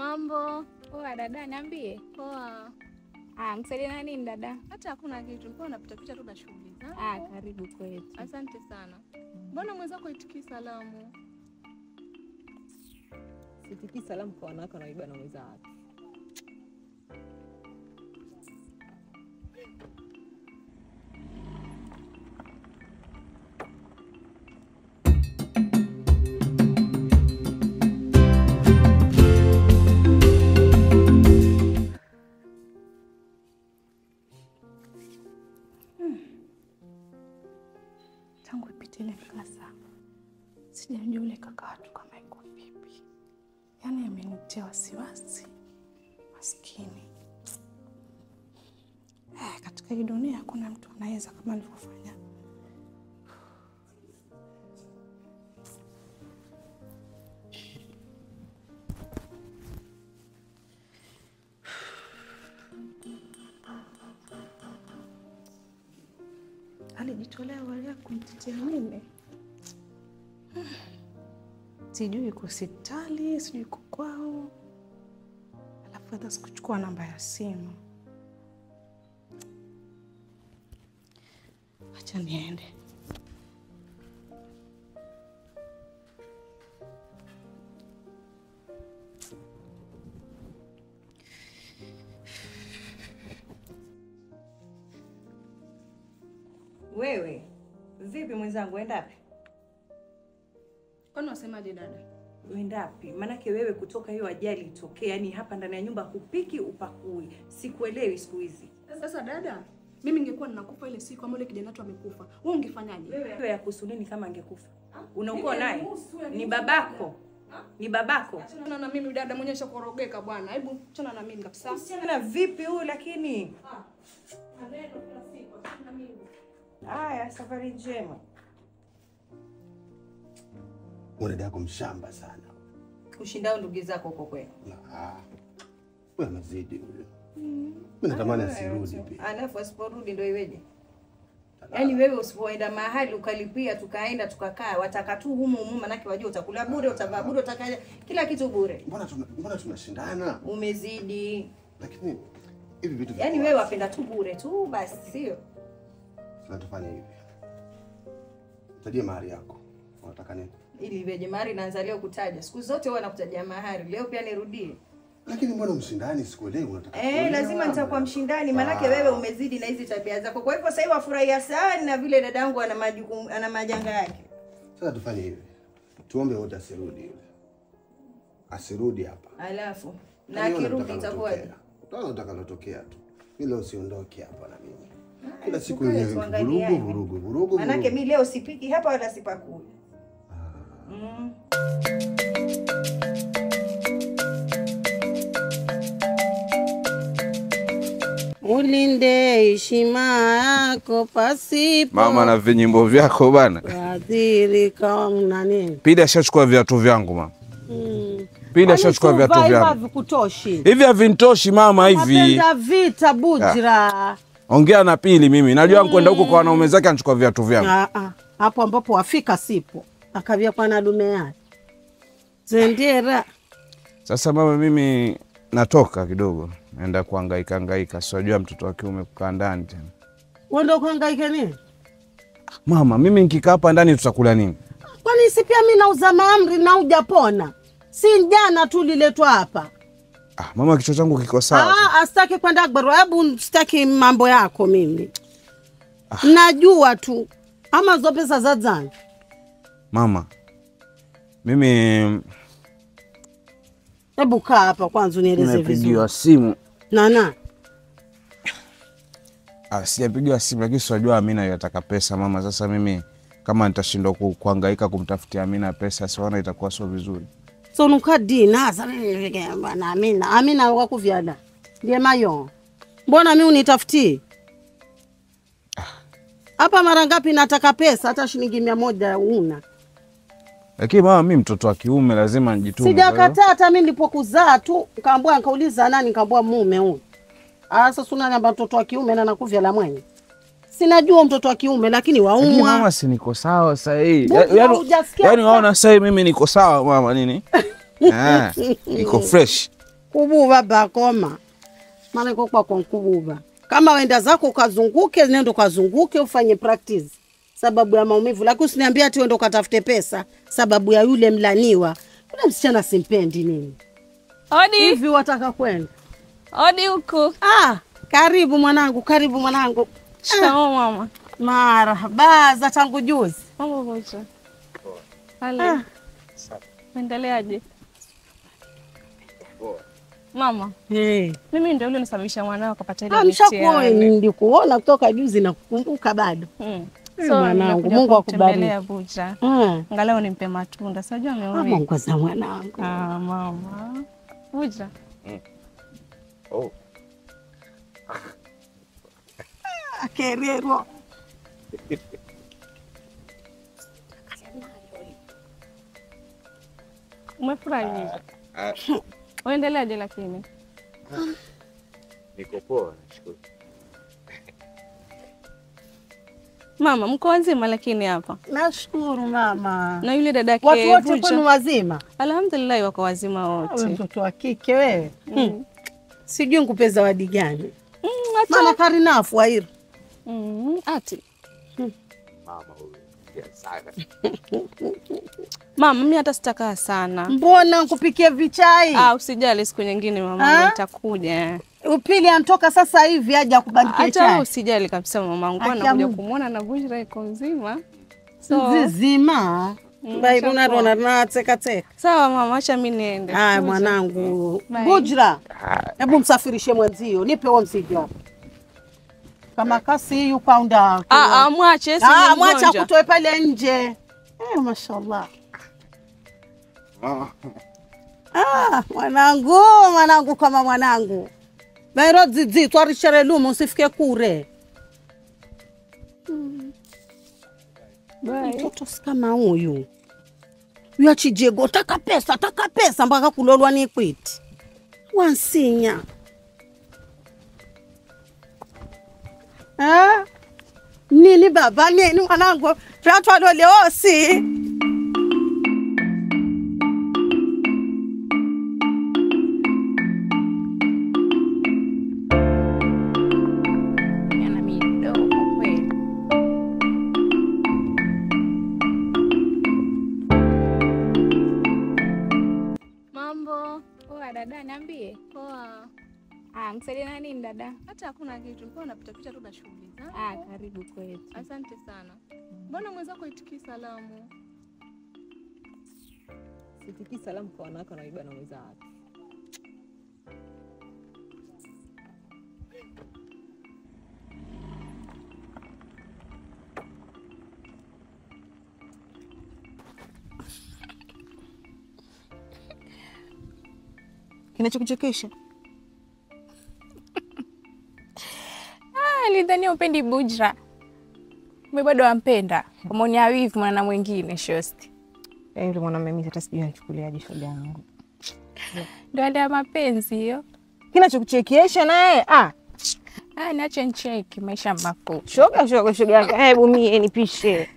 Mambo. Poa dada, niambie. Poa. Msaidie na nini dada? Hata hakuna kitu. Nilikuwa napita tu na shughuli zangu. Karibu kwetu. Asante sana. Mbona mwenzako itikii salamu? Sitikii salamu kwa wanawake wanaiba na weza watu. Tangu ipite ile mkasa, sijamjua yule kaka watu kama yuko vipi. Yaani amenitia wasiwasi. Maskini. Katika hii dunia hakuna mtu anaweza kama alivyofanya. Alijitolea walia kumtetea mimi. Sijui yuko hospitali, sijui yuko kwao. Alafu hata sikuchukua namba ya simu. Acha niende. Wewe, vipi mwenzangu, uenda wapi? Kwani unasemaje dada? Uenda wapi? Manake wewe kutoka hiyo ajali itokee, yani hapa ndani ya nyumba kupiki upakui. Sikuelewi siku hizi. Sasa dada, mimi ningekuwa ninakufa ile siku ambayo kijana wetu amekufa. Wewe ungefanyaje? Wewe ya kusulini kama angekufa. Unaokuwa naye? Ni babako. Ni babako. Achana na mimi dada, mwenyewe shakorogeka bwana. Hebu achana na mimi kabisa. Usiana vipi huyu lakini? Maneno kila siku, achana na mimi. Haya, safari njema. Dada yako mshamba sana. Ushindao ndugu zako huko kwenu. Wewe mazidi huyo. Mimi natamani asirudi pia. Alafu asiporudi ndio iweje? Yaani wewe usipoenda mahali ukalipia tukaenda tukakaa, wataka tu humu manake wajua utakula bure, utavaa bure, utakaja kila kitu bure. Mbona tunashindana? Umezidi. Lakini hivi vitu yaani wewe wapenda tu bure tu basi, sio? Tunatufanya hivi. Tajia mahari yako. Unataka nini? Ili iweje? Mahari naanza leo kutaja. Siku zote huwa nakutajia mahari. Leo pia nirudie. Lakini mbona mshindani sikuelewi unataka? Lazima nitakuwa mshindani manake wewe umezidi na hizi tabia zako. Kwa hivyo sasa hivi wafurahia sana na vile dadangu ana majukumu, ana majanga yake. Sasa tufanye hivi. Tuombe wote asirudi yule. Asirudi hapa. Alafu na akirudi itakuwaje? Utaona utakalotokea tu. Mimi leo siondoke hapa na mimi. Kila siku yenyewe vurugu. Manake mimi leo sipiki hapa wala sipakui. Ulinde heshima yako pasipo. Mama na vinyimbo vyako bana. Adhiri kama nini? Pida shachukua viatu vyangu mama. Pida shachukua viatu vyangu. Hivi kutoshi. Hivi havintoshi mama hivi. Napenda vita bujira. Ongea na Pili mimi. Najua kwenda huko kwa wanaume zake anachukua viatu vyangu. Hapo ambapo wafika sipo. Akavia kwa na dume yake. Zendera. Sasa mama mimi natoka kidogo. Naenda kuhangaika. Sijua mtoto wa kiume kukaa ndani tena. Wewe ndio kuhangaika nini? Mama mimi nikikaa hapa ndani tutakula nini? Kwani si pia mimi nauza maamri na hujapona? Si jana tu liletwa hapa. Mama kichwa changu kiko sawa. Asitaki kwenda Akbar. Hebu sitaki mambo yako mimi. Najua tu. Ama zo pesa za zangu. Mama. Mimi hebu kaa hapa kwanza unieleze vizuri. Nimepigiwa simu. Nana. Sijapigiwa simu lakini sijua Amina yataka pesa mama. Sasa mimi kama nitashindwa kuhangaika kumtafutia Amina pesa siona itakuwa sio vizuri. So nukadi naza bwana Amina wako kuvyada. Ndiye mayo. Mbona mimi unitafutie? Hapa mara ngapi nataka pesa hata shilingi 100 una. Lakini mama mimi mtoto wa kiume lazima nijitume. Sijakataa hata mimi nilipokuzaa tu nikaambia nikauliza nani nikaambia mume huyu. Sasa unaniambia mtoto wa kiume na nakuvya la mwenye. Sinajua mtoto wa kiume lakini waumwa. Lakini mama si niko sawa sasa hii. Yaani waona sasa mimi niko sawa mama nini? Niko fresh. Kububa bakoma. Maana iko kwa kububa. Kama wenda zako ukazunguke, nenda ukazunguke ufanye practice. Sababu ya maumivu, lakini usiniambia ati uende ukatafute pesa sababu ya yule mlaniwa. Yule msichana simpendi nini? Odi. Hivi wataka kwenda? Odi huku. Karibu mwanangu, karibu mwanangu. Shikamoo mama. Marhaba, za tangu juzi. Mambo moja. Hali. Endeleaje? Mama. Mimi ndio yule nisababisha mwanao akapata ile mtihani. Nilikuona kutoka juzi na kukumbuka bado. So mwanangu, Mungu akubariki. Abuja. Angalau nimpe matunda. Sijua ameona. Mungu za mwanangu. Mama. Abuja. Kerero. Umefurahi? Uendeleaje lakini? Niko poa, nashukuru. Mama, mko wazima lakini hapa? Nashukuru mama. Na yule dadake watu wote kwenu wazima? Alhamdulillah wako wazima wote. Mtoto wa kike wewe. Sijui nikupe zawadi gani. Maana karinafu Wairu. Ati. Mama huyu. Sana. Mama, mimi hata sitakaa sana. Mbona nikupikie vichai? Usijali siku nyingine mama, nitakuja. Upili antoka sasa hivi aje akubandikie chai. Hata usijali kabisa mama, ngoja nakuja kumuona na Bujra iko nzima. Nzima. Bairu na nateka teka. Sawa mama, acha mimi niende. Mwanangu. Bujra. Hebu msafirishe mwenzio. Nipe huo mzigo hapo. Kama kasi yu kaunda. Mwache mwache akutoe pale nje. Mashallah. Mwanangu kama mwanangu. Bairo zizi twarishere lumo usifike kure. Mtoto kama huyu. Yachijego taka pesa mpaka kulolwa ni kwiti. Wansinya. Nini baba nini mwanangu? Ratwa lole osi. Dada, niambie. Poa. Msaidie na nini dada? Hata hakuna kitu. Nilikuwa napita tu na shughuli zangu. Karibu kwetu. Asante sana. Mbona mwenzako itikii salamu? Sitikii salamu kwa wanawake wanaiba na weza watu. Kinachokuchekesha? Nilidhania upendi Bujra. Mimi bado wampenda. Umeona wivu mwana mwingine shosti. Yule mwanamume mimi hata sijui anachukuliaje shoga yangu. Ndio ndio mapenzi hiyo. Kinachokuchekesha naye? Niache ncheki maisha mafupi. Shoga yangu. Hebu mie nipishe.